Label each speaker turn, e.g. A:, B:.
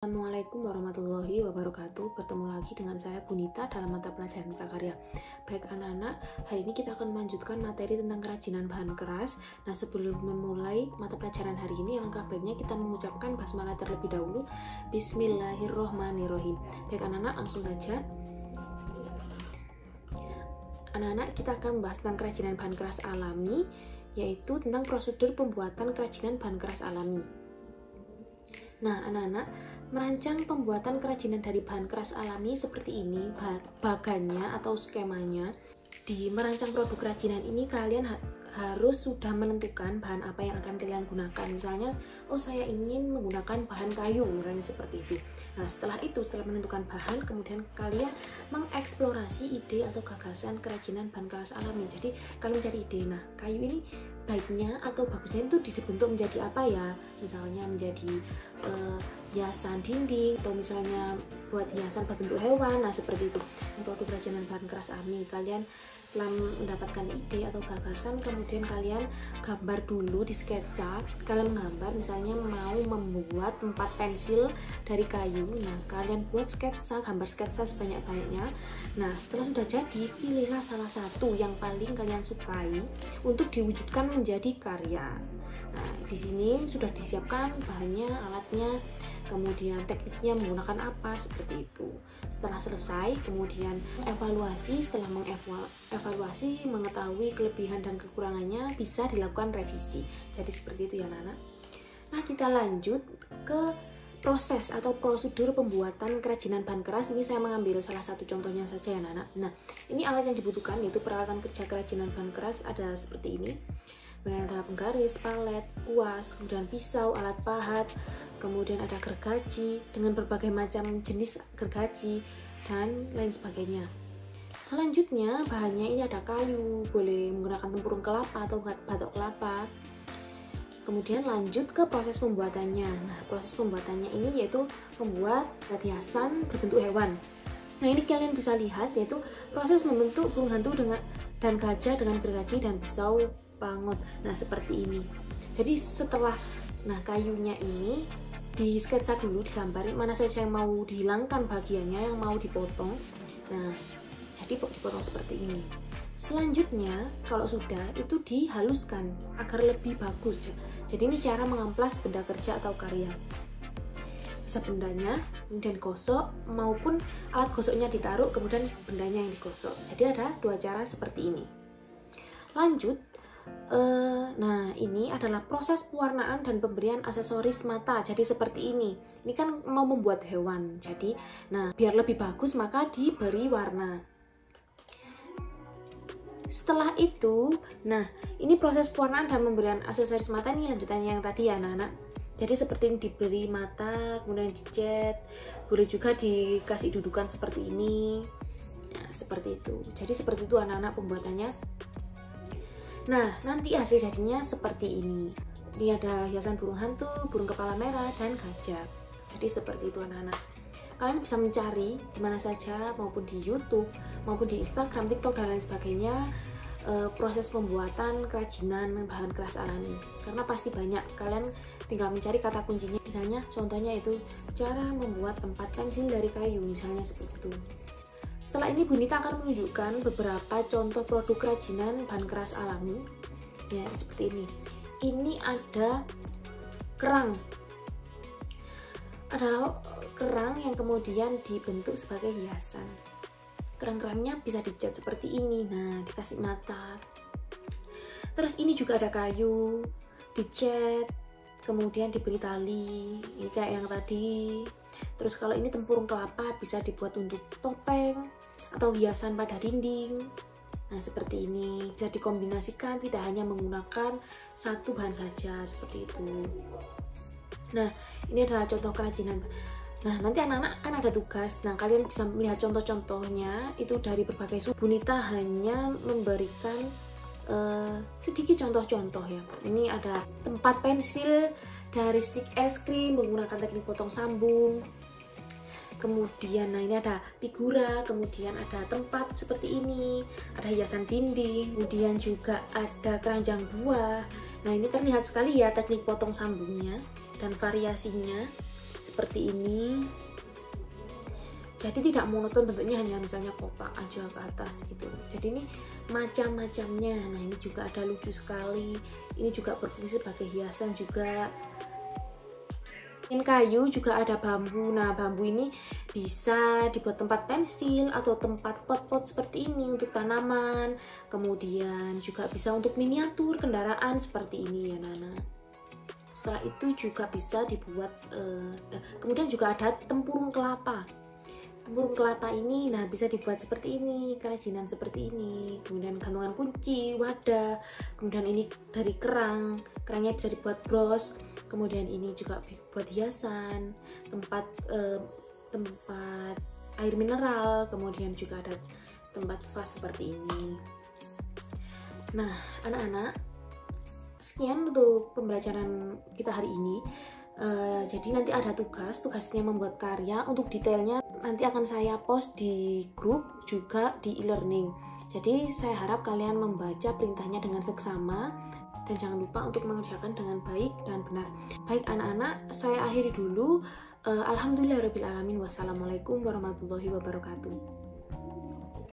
A: Assalamualaikum warahmatullahi wabarakatuh. Bertemu lagi dengan saya Bunita dalam mata pelajaran prakarya. Baik anak-anak, hari ini kita akan melanjutkan materi tentang kerajinan bahan keras. Nah, sebelum memulai mata pelajaran hari ini, alangkah baiknya kita mengucapkan basmalah terlebih dahulu. Bismillahirrohmanirrohim. Baik anak-anak, langsung saja. Anak-anak, kita akan membahas tentang kerajinan bahan keras alami, yaitu tentang prosedur pembuatan kerajinan bahan keras alami. Nah, anak-anak, merancang pembuatan kerajinan dari bahan keras alami seperti ini, bagannya atau skemanya. Di merancang produk kerajinan ini kalian harus sudah menentukan bahan apa yang akan kalian gunakan. Misalnya, saya ingin menggunakan bahan kayu, misalnya seperti itu. Nah, setelah menentukan bahan, kemudian kalian mengeksplorasi ide atau gagasan kerajinan bahan keras alami. Jadi, kalian mencari ide, nah kayu ini baiknya atau bagusnya itu dibentuk menjadi apa ya? Misalnya menjadi hiasan dinding, atau misalnya buat hiasan berbentuk hewan. Nah, seperti itu. Untuk kerajinan bahan keras alami, kalian setelah mendapatkan ide atau gagasan, kemudian kalian gambar dulu di sketsa. Kalian menggambar, misalnya mau membuat 4 pensil dari kayu. Nah, kalian buat gambar sketsa sebanyak-banyaknya. Nah, setelah sudah jadi, pilihlah salah satu yang paling kalian sukai untuk diwujudkan menjadi karya. Nah, di sini sudah disiapkan bahannya, alatnya, kemudian tekniknya menggunakan apa, seperti itu. Setelah selesai, kemudian evaluasi. Setelah mengevaluasi, mengetahui kelebihan dan kekurangannya, bisa dilakukan revisi. Jadi seperti itu ya anak-anak. Nah, kita lanjut ke proses atau prosedur pembuatan kerajinan bahan keras. Ini saya mengambil salah satu contohnya saja ya anak-anak. Nah, ini alat yang dibutuhkan, yaitu peralatan kerja kerajinan bahan keras ada seperti ini. Kemudian ada penggaris, palet, kuas, kemudian pisau, alat pahat, kemudian ada gergaji dengan berbagai macam jenis gergaji dan lain sebagainya. Selanjutnya bahannya ini ada kayu, boleh menggunakan tempurung kelapa atau batok kelapa. Kemudian lanjut ke proses pembuatannya. Nah, proses pembuatannya ini yaitu membuat hiasan berbentuk hewan. Nah, ini kalian bisa lihat, yaitu proses membentuk burung hantu dan gajah dengan gergaji dan pisau pangut. Nah, seperti ini. Jadi setelah kayunya ini di sketsa dulu, digambarin mana saja yang mau dihilangkan bagiannya, yang mau dipotong. Nah, jadi dipotong seperti ini. Selanjutnya, kalau sudah, itu dihaluskan agar lebih bagus. Jadi ini cara mengamplas benda kerja atau karya. Bisa bendanya kemudian gosok, maupun alat gosoknya ditaruh kemudian bendanya yang digosok. Jadi ada dua cara seperti ini. Lanjut, nah ini adalah proses pewarnaan dan pemberian aksesoris mata. Jadi seperti ini. Ini kan mau membuat hewan. Jadi, nah biar lebih bagus maka diberi warna. Setelah itu, nah ini proses pewarnaan dan pemberian aksesoris mata, ini lanjutannya yang tadi ya anak-anak. Jadi seperti ini, diberi mata, kemudian dicat, boleh juga dikasih dudukan seperti ini. Nah, seperti itu. Jadi seperti itu anak-anak pembuatannya. Nah, nanti hasil jadinya seperti ini. Ini ada hiasan burung hantu, burung kepala merah, dan gajah. Jadi seperti itu anak-anak. Kalian bisa mencari di mana saja, maupun di YouTube, maupun di Instagram, TikTok, dan lain sebagainya, proses pembuatan kerajinan bahan keras alami. Karena pasti banyak, kalian tinggal mencari kata kuncinya. Misalnya, contohnya itu cara membuat 4 pensil dari kayu, misalnya seperti itu. Setelah ini Bunita akan menunjukkan beberapa contoh produk kerajinan bahan keras alami. Ya, seperti ini. Ini ada kerang. Adalah kerang yang kemudian dibentuk sebagai hiasan. Kerang-kerangnya bisa dicat seperti ini. Nah, dikasih mata. Terus ini juga ada kayu, dicat, kemudian diberi tali. Ini kayak yang tadi. Terus kalau ini tempurung kelapa bisa dibuat untuk topeng atau hiasan pada dinding. Nah, seperti ini. Bisa dikombinasikan, tidak hanya menggunakan satu bahan saja, seperti itu. Nah, ini adalah contoh kerajinan. Nah, nanti anak-anak kan ada tugas. Nah, kalian bisa melihat contoh-contohnya itu dari berbagai sumber. Bunita hanya memberikan sedikit contoh-contoh ya. Ini ada tempat pensil dari stik es krim menggunakan teknik potong sambung. Kemudian, nah ini ada figura, kemudian ada tempat seperti ini, ada hiasan dinding, kemudian juga ada keranjang buah. Nah, ini terlihat sekali ya teknik potong sambungnya dan variasinya. seperti ini. Jadi tidak monoton bentuknya, hanya misalnya kotak aja ke atas gitu. Jadi ini macam-macamnya. Nah ini juga ada lucu sekali. Ini juga berfungsi sebagai hiasan juga. Kayu juga ada bambu. Nah bambu ini bisa dibuat tempat pensil atau tempat pot-pot seperti ini untuk tanaman. Kemudian juga bisa untuk miniatur kendaraan seperti ini ya Nana. Setelah itu juga bisa dibuat kemudian juga ada tempurung kelapa. Tempurung kelapa ini nah bisa dibuat seperti ini, kerajinan seperti ini. Kemudian gantungan kunci, wadah. Kemudian ini dari kerangnya bisa dibuat bros. Kemudian ini juga buat hiasan, tempat air mineral. Kemudian juga ada tempat vas seperti ini. Nah anak-anak, sekian untuk pembelajaran kita hari ini. Jadi nanti ada tugasnya membuat karya. Untuk detailnya nanti akan saya post di grup juga di e-learning. Jadi saya harap kalian membaca perintahnya dengan seksama dan jangan lupa untuk mengerjakan dengan baik dan benar. Baik anak-anak, saya akhiri dulu. Alhamdulillahirabbil alamin. Wassalamualaikum warahmatullahi wabarakatuh.